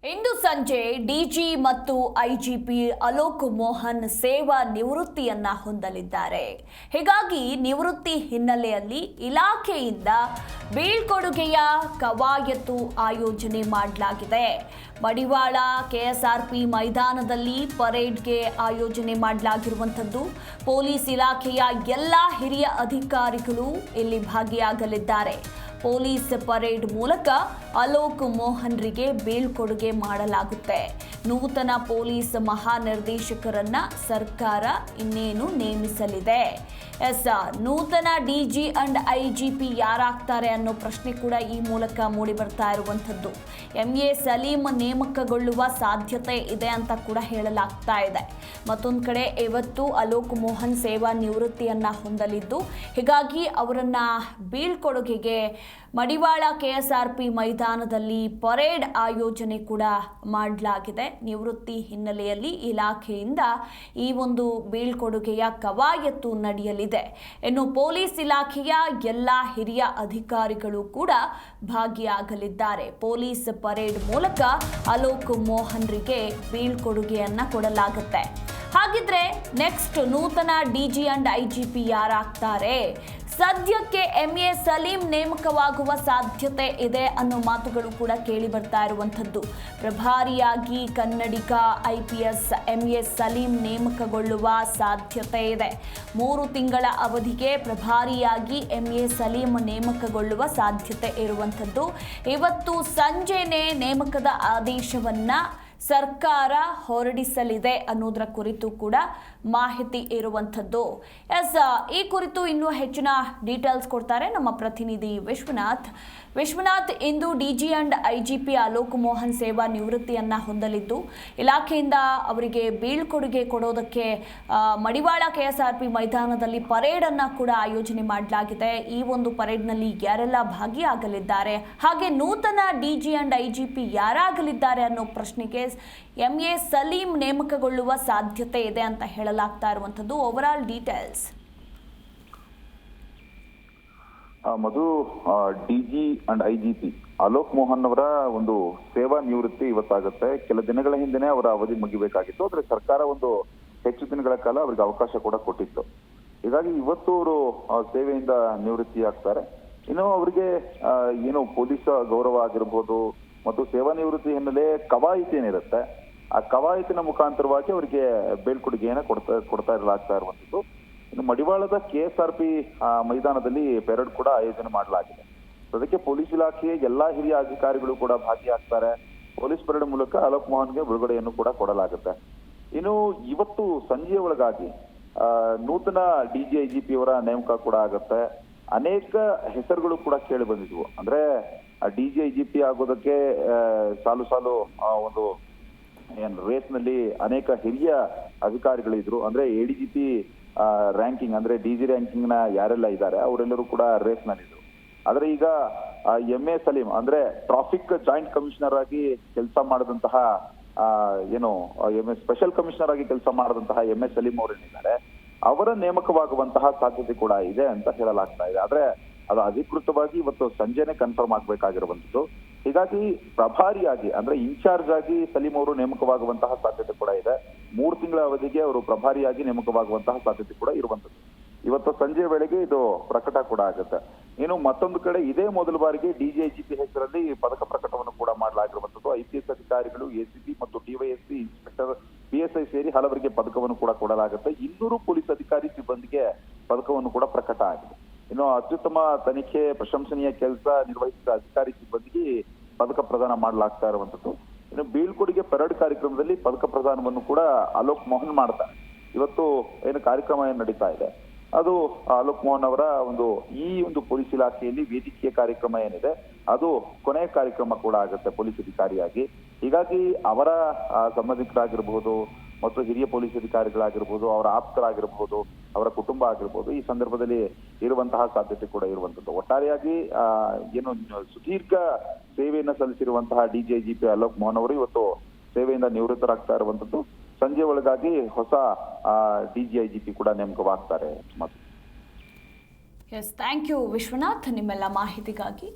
ಇಂದು ಸಂಜೆ ಡಿಜಿ ಮತ್ತು ಐಜಿಪಿ ಅಲೋಕ್ ಮೋಹನ್ ಸೇವಾ ನಿವೃತ್ತಿಯನ್ನ ಹೊಂದಲಿದ್ದಾರೆ. ಹೀಗಾಗಿ ನಿವೃತ್ತಿ ಹಿನ್ನೆಲೆಯಲ್ಲಿ ಇಲಾಖೆಯಿಂದ ಬೀಳ್ಕೊಡುಗೆಯ ಕವಾಯತು ಆಯೋಜನೆ ಮಾಡಲಾಗಿದೆ. ಮಡಿವಾಳ ಕೆಎಸ್ಆರ್ಪಿ ಮೈದಾನದಲ್ಲಿ ಪರೇಡ್ಗೆ ಆಯೋಜನೆ ಮಾಡಲಾಗಿರುವಂಥದ್ದು. ಪೊಲೀಸ್ ಇಲಾಖೆಯ ಎಲ್ಲ ಹಿರಿಯ ಅಧಿಕಾರಿಗಳು ಇಲ್ಲಿ ಭಾಗಿಯಾಗಲಿದ್ದಾರೆ. ಪೊಲೀಸ್ ಪರೇಡ್ ಮೂಲಕ ಅಲೋಕ್ ಮೋಹನ್ರಿಗೆ ಬೀಳ್ಕೊಡುಗೆ ಮಾಡಲಾಗುತ್ತೆ. ನೂತನ ಪೊಲೀಸ್ ಮಹಾನಿರ್ದೇಶಕರನ್ನ ಸರ್ಕಾರ ಇನ್ನೇನು ನೇಮಿಸಲಿದೆ. ನೂತನ ಡಿಜಿ ಅಂಡ್ ಐಜಿಪಿ ಯಾರಾಗ್ತಾರೆ ಅನ್ನೋ ಪ್ರಶ್ನೆ ಕೂಡ ಈ ಮೂಲಕ ಮೂಡಿ ಬರ್ತಾ ಇರುವಂಥದ್ದು. MA ಸಲೀಂ ನೇಮಕಗೊಳ್ಳುವ ಸಾಧ್ಯತೆ ಇದೆ ಅಂತ ಕೂಡ ಹೇಳಲಾಗ್ತಾ ಇದೆ. ಮತ್ತೊಂದು ಕಡೆ ಇವತ್ತು ಅಲೋಕ್ ಮೋಹನ್ ಸೇವಾ ನಿವೃತ್ತಿಯನ್ನ ಹೊಂದಲಿದ್ದು, ಹೀಗಾಗಿ ಅವರನ್ನ ಬೀಳ್ಕೊಡುಗೆಗೆ ಮಡಿವಾಳ ಕೆಎಸ್ಆರ್ಪಿ ಮೈದಾನದಲ್ಲಿ ಪರೇಡ್ ಆಯೋಜನೆ ಕೂಡ ಮಾಡಲಾಗಿದೆ. ನಿವೃತ್ತಿ ಹಿನ್ನೆಲೆಯಲ್ಲಿ ಇಲಾಖೆಯಿಂದ ಈ ಒಂದು ಬೀಳ್ಕೊಡುಗೆಯ ಕವಾಯತು ನಡೆಯಲಿದೆ. ಇನ್ನು ಪೊಲೀಸ್ ಇಲಾಖೆಯ ಎಲ್ಲ ಹಿರಿಯ ಅಧಿಕಾರಿಗಳು ಕೂಡ ಭಾಗಿಯಾಗಲಿದ್ದಾರೆ. ಪೊಲೀಸ್ ಪರೇಡ್ ಮೂಲಕ ಅಲೋಕ್ ಮೋಹನ್ರಿಗೆ ಬೀಳ್ಕೊಡುಗೆಯನ್ನ ಕೊಡಲಾಗುತ್ತೆ. ಹಾಗಿದ್ರೆ ನೆಕ್ಸ್ಟ್ ನೂತನ ಡಿಜಿ ಅಂಡ್ ಐಜಿಪಿ ಯಾರಾಗ್ತಾರೆ? ಸದ್ಯಕ್ಕೆ MA ಸಲೀಂ ನೇಮಕವಾಗುವ ಸಾಧ್ಯತೆ ಇದೆ ಅನ್ನೋ ಮಾತುಗಳು ಕೂಡ ಕೇಳಿ ಬರ್ತಾ ಇರುವಂಥದ್ದು. ಪ್ರಭಾರಿಯಾಗಿ ಕನ್ನಡಿಗ IPS MA ಸಲೀಂ ನೇಮಕಗೊಳ್ಳುವ ಸಾಧ್ಯತೆ ಇದೆ. 3 ತಿಂಗಳ ಅವಧಿಗೆ ಪ್ರಭಾರಿಯಾಗಿ MA ಸಲೀಂ ನೇಮಕಗೊಳ್ಳುವ ಸಾಧ್ಯತೆ ಇರುವಂಥದ್ದು. ಇವತ್ತು ಸಂಜೆನೆ ನೇಮಕದ ಆದೇಶವನ್ನ ಸರ್ಕಾರ ಹೊರಡಿಸಲಿದೆ ಅನ್ನೋದರ ಕುರಿತು ಕೂಡ ಮಾಹಿತಿ ಇರುವಂಥದ್ದು. ಈ ಕುರಿತು ಇನ್ನೂ ಹೆಚ್ಚಿನ ಡೀಟೇಲ್ಸ್ ಕೊಡ್ತಾರೆ ನಮ್ಮ ಪ್ರತಿನಿಧಿ ವಿಶ್ವನಾಥ್. ಇಂದು DG and IGP Alok Mohan ಸೇವಾ ನಿವೃತ್ತಿಯನ್ನ ಹೊಂದಲಿದ್ದು, ಇಲಾಖೆಯಿಂದ ಅವರಿಗೆ ಬೀಳ್ಕೊಡುಗೆ ಕೊಡೋದಕ್ಕೆ ಮಡಿವಾಳ ಕೆಎಸ್ಆರ್ಪಿ ಮೈದಾನದಲ್ಲಿ ಪರೇಡ್ ಅನ್ನ ಕೂಡ ಆಯೋಜನೆ ಮಾಡಲಾಗಿದೆ. ಈ ಒಂದು ಪರೇಡ್ನಲ್ಲಿ ಯಾರೆಲ್ಲ ಭಾಗಿಯಾಗಲಿದ್ದಾರೆ, ಹಾಗೆ ನೂತನ ಡಿಜಿ ಅಂಡ್ ಐಜಿಪಿ ಯಾರಾಗಲಿದ್ದಾರೆ ಅನ್ನೋ ಪ್ರಶ್ನೆಗೆ MA ಸಲೀಂ ನೇಮಕಗೊಳ್ಳುವ ಸಾಧ್ಯತೆ ಇದೆ ಅಂತ ಹೇಳಲಾಗ್ತಾ ಇರುವಂಥದ್ದು. Over details Madhu, DG and IGP Alok Mohan ಅವರ ಒಂದು ಸೇವಾ ನಿವೃತ್ತಿ ಇವತ್ತಾಗುತ್ತೆ. ಕೆಲ ದಿನಗಳ ಹಿಂದೆನೆ ಅವರ ಅವಧಿ ಮುಗಿಬೇಕಾಗಿತ್ತು. ಆದ್ರೆ ಸರ್ಕಾರ ಒಂದು ಹೆಚ್ಚು ದಿನಗಳ ಕಾಲ ಅವರಿಗೆ ಅವಕಾಶ ಕೂಡ ಕೊಟ್ಟಿತ್ತು. ಹೀಗಾಗಿ ಇವತ್ತು ಅವರು ಸೇವೆಯಿಂದ ನಿವೃತ್ತಿ ಆಗ್ತಾರೆ. ಇನ್ನು ಅವರಿಗೆ ಏನು ಪೊಲೀಸ್ ಗೌರವ ಆಗಿರ್ಬೋದು ಮತ್ತು ಸೇವಾ ನಿವೃತ್ತಿ ಹಿನ್ನೆಲೆ ಕವಾಯತು ಏನಿರುತ್ತೆ, ಆ ಕವಾಯತಿನ ಮುಖಾಂತರವಾಗಿ ಅವರಿಗೆ ಬೀಳ್ಕೊಡುಗೆಯನ್ನು ಕೊಡ್ತಾ ಇರಲಾಗ್ತಾ ಇರುವಂತದ್ದು. ಇನ್ನು ಮಡಿವಾಳದ KSRP ಮೈದಾನದಲ್ಲಿ ಪೆರೇಡ್ ಕೂಡ ಆಯೋಜನೆ ಮಾಡಲಾಗಿದೆ. ಅದಕ್ಕೆ ಪೊಲೀಸ್ ಇಲಾಖೆಯ ಎಲ್ಲಾ ಹಿರಿಯ ಅಧಿಕಾರಿಗಳು ಕೂಡ ಭಾಗಿಯಾಗ್ತಾರೆ. ಪೊಲೀಸ್ ಪರೇಡ್ ಮೂಲಕ ಅಲೋಕ್ ಮೋಹನ್ಗೆ ಬಿಡುಗಡೆಯನ್ನು ಕೂಡ ಕೊಡಲಾಗುತ್ತೆ. ಇನ್ನು ಇವತ್ತು ಸಂಜೆಯ ಒಳಗಾಗಿ ನೂತನ DG IGP ಅವರ ನೇಮಕ ಕೂಡ ಆಗುತ್ತೆ. ಅನೇಕ ಹೆಸರುಗಳು ಕೂಡ ಕೇಳಿ ಬಂದಿದ್ವು. ಅಂದ್ರೆ DG IGP ಆಗೋದಕ್ಕೆ ಸಾಲು ಒಂದು ರೇಸ್ ನಲ್ಲಿ ಅನೇಕ ಹಿರಿಯ ಅಧಿಕಾರಿಗಳಿದ್ರು. ಅಂದ್ರೆ ADGP ರ್ಯಾಂಕಿಂಗ್ ಅಂದ್ರೆ DG ರ್ಯಾಂಕಿಂಗ್ ನ ಯಾರೆಲ್ಲ ಇದ್ದಾರೆ ಅವರೆಲ್ಲರೂ ಕೂಡ ರೇಸ್ ನಲ್ಲಿದ್ರು. ಆದ್ರೆ ಈಗ MA ಸಲೀಂ ಅಂದ್ರೆ ಟ್ರಾಫಿಕ್ ಜಾಯಿಂಟ್ ಕಮಿಷನರ್ ಆಗಿ ಕೆಲಸ ಮಾಡಿದಂತಹ ಸ್ಪೆಷಲ್ ಕಮಿಷನರ್ ಆಗಿ ಕೆಲಸ ಮಾಡಿದಂತಹ MA ಸಲೀಂ ಅವರೇನಿದ್ದಾರೆ ಅವರ ನೇಮಕವಾಗುವಂತಹ ಸಾಧ್ಯತೆ ಕೂಡ ಇದೆ ಅಂತ ಹೇಳಲಾಗ್ತಾ ಇದೆ. ಆದ್ರೆ ಅದು ಅಧಿಕೃತವಾಗಿ ಇವತ್ತು ಸಂಜೆನೆ ಕನ್ಫರ್ಮ್ ಆಗ್ಬೇಕಾಗಿರುವಂತದ್ದು. ಹೀಗಾಗಿ ಪ್ರಭಾರಿಯಾಗಿ ಅಂದ್ರೆ ಇನ್ಚಾರ್ಜ್ ಆಗಿ ಸಲೀಂ ಅವರು ನೇಮಕವಾಗುವಂತಹ ಸಾಧ್ಯತೆ ಕೂಡ ಇದೆ. 3 ತಿಂಗಳ ಅವಧಿಗೆ ಅವರು ಪ್ರಭಾರಿಯಾಗಿ ನೇಮಕವಾಗುವಂತಹ ಸಾಧ್ಯತೆ ಕೂಡ ಇರುವಂತದ್ದು. ಇವತ್ತು ಸಂಜೆ ವೇಳೆಗೆ ಇದು ಪ್ರಕಟ ಕೂಡ ಆಗುತ್ತೆ. ಇನ್ನು ಮತ್ತೊಂದು ಕಡೆ ಇದೇ ಮೊದಲ ಬಾರಿಗೆ DG IGP ಹೆಸರಲ್ಲಿ ಪದಕ ಪ್ರಕಟವನ್ನು ಕೂಡ ಮಾಡಲಾಗಿರುವಂತದ್ದು. IPS ಅಧಿಕಾರಿಗಳು, ACP ಮತ್ತು DYSP, ಇನ್ಸ್ಪೆಕ್ಟರ್, PSI ಸೇರಿ ಹಲವರಿಗೆ ಪದಕವನ್ನು ಕೂಡ ಕೊಡಲಾಗುತ್ತೆ. 200 ಪೊಲೀಸ್ ಅಧಿಕಾರಿ ಸಿಬ್ಬಂದಿಗೆ ಪದಕವನ್ನು ಕೂಡ ಪ್ರಕಟ ಆಗಿದೆ. ಇನ್ನು ಅತ್ಯುತ್ತಮ ತನಿಖೆ, ಪ್ರಶಂಸನೀಯ ಕೆಲಸ ನಿರ್ವಹಿಸಿದ ಅಧಿಕಾರಿ ಸಿಬ್ಬಂದಿಗೆ ಪದಕ ಪ್ರದಾನ ಮಾಡಲಾಗ್ತಾ ಇರುವಂತದ್ದು. ಇನ್ನು ಬೀಳ್ಕೊಡುಗೆ ಪರೇಡ್ ಕಾರ್ಯಕ್ರಮದಲ್ಲಿ ಪದಕ ಪ್ರದಾನವನ್ನು ಕೂಡ ಅಲೋಕ್ ಮೋಹನ್ ಮಾಡ್ತಾರೆ. ಇವತ್ತು ಏನು ಕಾರ್ಯಕ್ರಮ ಏನು ನಡೀತಾ ಇದೆ ಅದು ಅಲೋಕ್ ಮೋಹನ್ ಅವರ ಈ ಒಂದು ಪೊಲೀಸ್ ಇಲಾಖೆಯಲ್ಲಿ ವೇದಿಕೆಯ ಕಾರ್ಯಕ್ರಮ ಏನಿದೆ ಅದು ಕೊನೆಯ ಕಾರ್ಯಕ್ರಮ ಕೂಡ ಆಗುತ್ತೆ ಪೊಲೀಸ್ ಅಧಿಕಾರಿಯಾಗಿ. ಹೀಗಾಗಿ ಅವರ ಸಂಬಂಧಿಕರಾಗಿರ್ಬಹುದು ಮತ್ತು ಹಿರಿಯ ಪೊಲೀಸ್ ಅಧಿಕಾರಿಗಳಾಗಿರ್ಬೋದು, ಅವರ ಆಪ್ತರಾಗಿರ್ಬೋದು, ಅವರ ಕುಟುಂಬ ಆಗಿರ್ಬೋದು, ಈ ಸಂದರ್ಭದಲ್ಲಿ ಇರುವಂತಹ ಸಾಧ್ಯತೆ ಕೂಡ ಇರುವಂತದ್ದು. ಒಟ್ಟಾರೆಯಾಗಿ ಸುದೀರ್ಘ ಸೇವೆಯನ್ನ ಸಲ್ಲಿಸಿರುವಂತಹ DG IGP ಅಲೋಕ್ ಮೋಹನ್ ಅವರು ಇವತ್ತು ಸೇವೆಯಿಂದ ನಿವೃತ್ತರಾಗ್ತಾ ಇರುವಂತದ್ದು. ಸಂಜೆ ಒಳಗಾಗಿ ಹೊಸ DG IGP ಕೂಡ ನೇಮಕವಾಗ್ತಾರೆ. ಥ್ಯಾಂಕ್ ಯು ವಿಶ್ವನಾಥ್, ನಿಮ್ಮೆಲ್ಲ ಮಾಹಿತಿಗಾಗಿ.